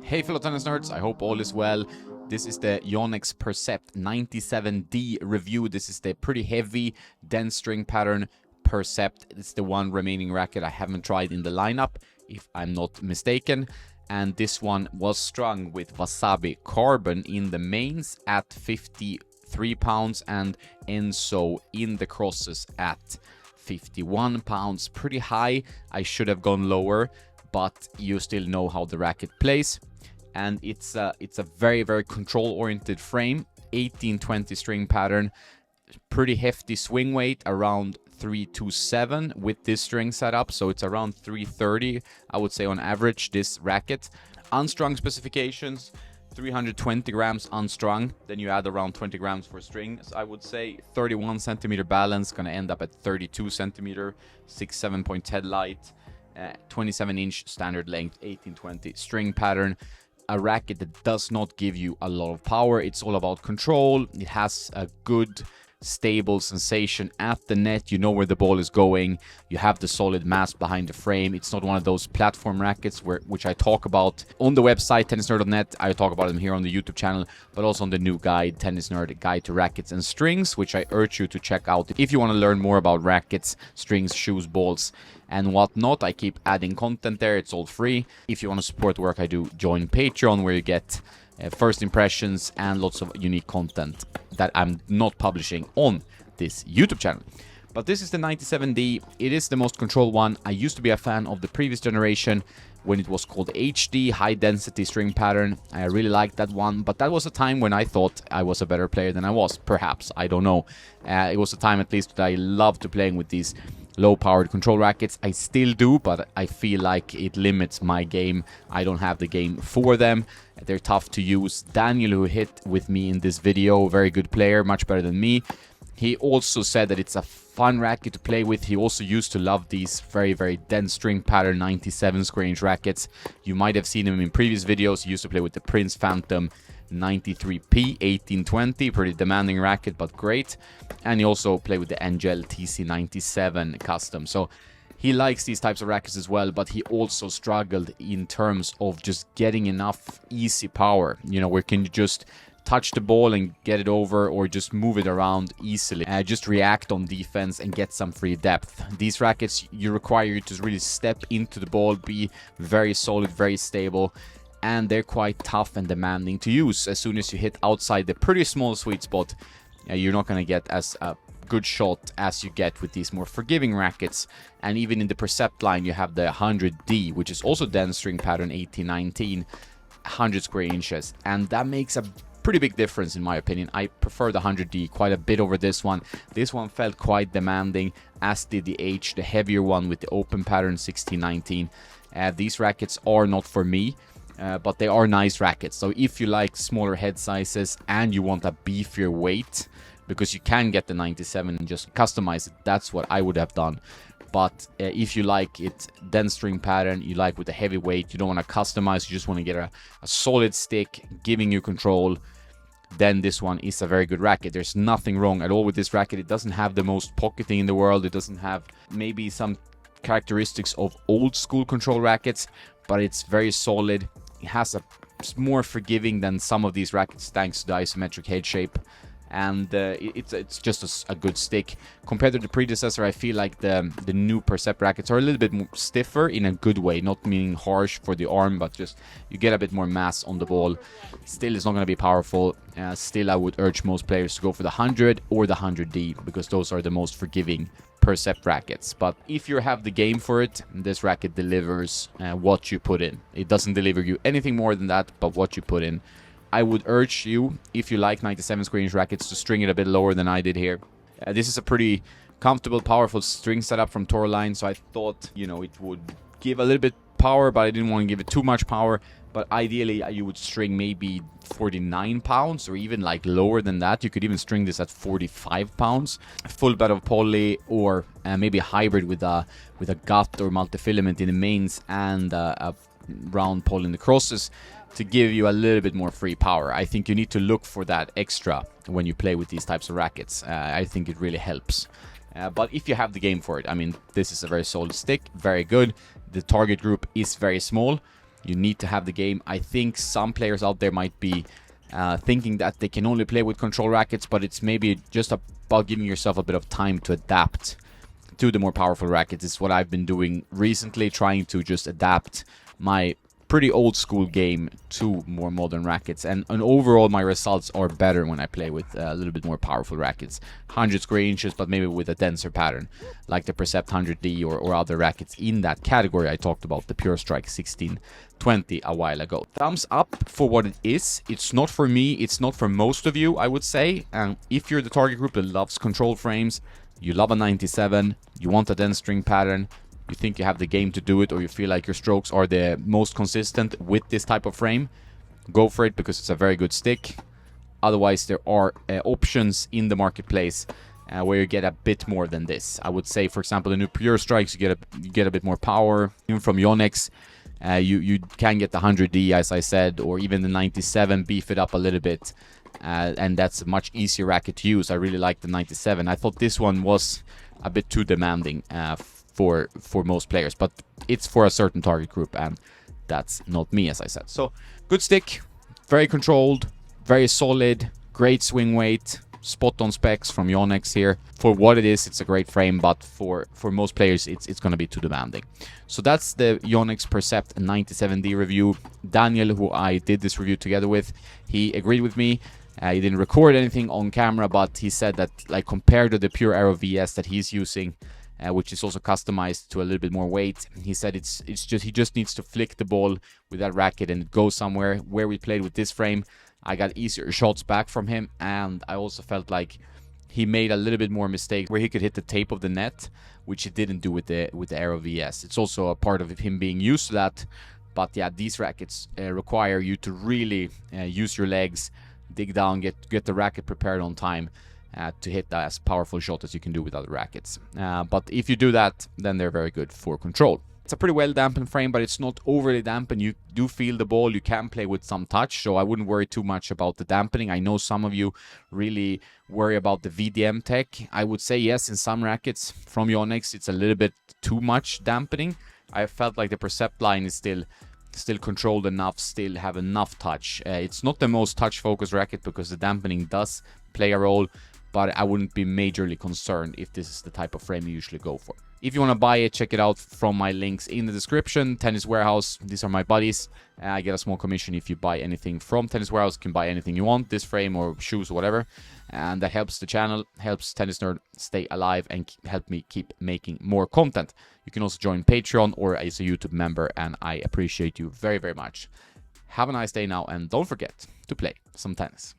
Hey fellow tennis nerds, I hope all is well. This is the Yonex Percept 97D review. This is the pretty heavy, dense string pattern Percept. It's the one remaining racket I haven't tried in the lineup, if I'm not mistaken. And this one was strung with Wasabi Carbon in the mains at 53 pounds and Enso in the crosses at 51 pounds. Pretty high. I should have gone lower, but you still know how the racket plays. And it's a very control-oriented frame, 1820 string pattern, pretty hefty swing weight, around 327 with this string setup, so it's around 330, I would say on average, this racket. Unstrung specifications, 320 grams unstrung, then you add around 20 grams for strings. I would say 31 centimeter balance, gonna end up at 32 centimeter, 6-7 point headlight, 27-inch standard length, 1820 string pattern. A racket that does not give you a lot of power. It's all about control. It has a good, stable sensation at the net. You know where the ball is going. You have the solid mass behind the frame. It's not one of those platform rackets which I talk about on the website, tennisnerd.net. I talk about them here on the YouTube channel, but also on the new guide, Tennis Nerd Guide to Rackets and Strings, which I urge you to check out if you want to learn more about rackets, strings, shoes, balls, and whatnot. I keep adding content there. It's all free. If you want to support the work I do, join Patreon, where you get first impressions and lots of unique content that I'm not publishing on this YouTube channel. But this is the 97D. It is the most controlled one. I used to be a fan of the previous generation when it was called HD, high density string pattern. I really liked that one, but that was a time when I thought I was a better player than I was, perhaps. I don't know. It was a time at least that I loved playing with these low-powered control rackets. I still do, but I feel like it limits my game. I don't have the game for them. They're tough to use. Daniel, who hit with me in this video, very good player, much better than me. He also said that it's a fun racket to play with. He also used to love these very dense string pattern 97 square inch rackets. You might have seen him in previous videos. He used to play with the Prince Phantom 93P 1820, pretty demanding racket, but great. And he also played with the Angel TC97 custom. So he likes these types of rackets as well, but he also struggled in terms of just getting enough easy power, you know, where can you just touch the ball and get it over, or just move it around easily, just react on defense and get some free depth. These rackets, you require you to really step into the ball, be very solid, very stable, and they're quite tough and demanding to use. As soon as you hit outside the pretty small sweet spot, you're not going to get as a good shot as you get with these more forgiving rackets. And even in the Percept line, you have the 100D, which is also dense string pattern 1819, 100 square inches, and that makes a pretty big difference in my opinion. I prefer the 100D quite a bit over this one. This one felt quite demanding, as did the H, the heavier one with the open pattern 1619. These rackets are not for me. But they are nice rackets. So if you like smaller head sizes and you want a beefier weight, because you can get the 97 and just customize it, that's what I would have done. But if you like it dense string pattern, you like with the heavy weight, you don't want to customize, you just want to get a solid stick giving you control, then this one is a very good racket. There's nothing wrong at all with this racket. It doesn't have the most pocketing in the world. It doesn't have maybe some characteristics of old school control rackets, but it's very solid. It has it's more forgiving than some of these rackets thanks to the isometric head shape, and it's just a good stick. Compared to the predecessor, I feel like the new Percept rackets are a little bit more stiffer in a good way, not meaning harsh for the arm, but just you get a bit more mass on the ball. Still, it's not going to be powerful. Still, I would urge most players to go for the 100 or the 100D, because those are the most forgiving Percept rackets. But if you have the game for it, this racket delivers what you put in. It doesn't deliver you anything more than that, but what you put in. I would urge you, if you like 97 square inch rackets, to string it a bit lower than I did here. This is a pretty comfortable, powerful string setup from Tourline, so I thought, you know, it would give a little bit power, but I didn't want to give it too much power. But ideally, you would string maybe 49 pounds or even like lower than that. You could even string this at 45 pounds. Full bed of poly, or maybe a hybrid with a gut or multi-filament in the mains and a round poly in the crosses to give you a little bit more free power. I think you need to look for that extra when you play with these types of rackets. I think it really helps. But if you have the game for it, I mean, this is a very solid stick, very good. The target group is very small. You need to have the game. I think some players out there might be thinking that they can only play with control rackets, but it's maybe just about giving yourself a bit of time to adapt to the more powerful rackets. Is what I've been doing recently, trying to just adapt my pretty old school game to more modern rackets, and overall my results are better when I play with a little bit more powerful rackets. 100 square inches, but maybe with a denser pattern, like the Percept 100D or other rackets in that category. I talked about the Pure Strike 1620 a while ago. Thumbs up for what it is. It's not for me, it's not for most of you, I would say. If you're the target group that loves control frames, you love a 97, you want a dense string pattern, you think you have the game to do it, or you feel like your strokes are the most consistent with this type of frame, go for it, because it's a very good stick. Otherwise, there are options in the marketplace where you get a bit more than this. I would say, for example, the new Pure Strikes, you get a bit more power. Even from Yonex, you can get the 100D, as I said, or even the 97, beef it up a little bit. And that's a much easier racket to use. I really like the 97. I thought this one was a bit too demanding for most players, but it's for a certain target group, and that's not me, as I said. So, good stick, very controlled, very solid, great swing weight, spot on specs from Yonex here. For what it is, it's a great frame, but for most players, it's going to be too demanding. So that's the Yonex Percept 97D review. Daniel, who I did this review together with, he agreed with me. He didn't record anything on camera, but he said that, like, compared to the Pure Aero VS that he's using, which is also customized to a little bit more weight, he said he just needs to flick the ball with that racket and go somewhere. Where we played with this frame, I got easier shots back from him, and I also felt like he made a little bit more mistake where he could hit the tape of the net, which he didn't do with the Aero VS. It's also a part of him being used to that, but yeah, these rackets require you to really use your legs, dig down, get the racket prepared on time, to hit as powerful shot as you can do with other rackets. But if you do that, then they're very good for control. It's a pretty well dampened frame, but it's not overly dampened. You do feel the ball. You can play with some touch, so I wouldn't worry too much about the dampening. I know some of you really worry about the VDM tech. I would say yes, in some rackets from Yonex, it's a little bit too much dampening. I felt like the Percept line is still controlled enough, still have enough touch. It's not the most touch-focused racket because the dampening does play a role, but I wouldn't be majorly concerned if this is the type of frame you usually go for. If you want to buy it, check it out from my links in the description. Tennis Warehouse, these are my buddies. I get a small commission if you buy anything from Tennis Warehouse. You can buy anything you want, this frame or shoes or whatever. And that helps the channel, helps Tennis Nerd stay alive and help me keep making more content. You can also join Patreon or as a YouTube member, and I appreciate you very, very much. Have a nice day now, and don't forget to play some tennis.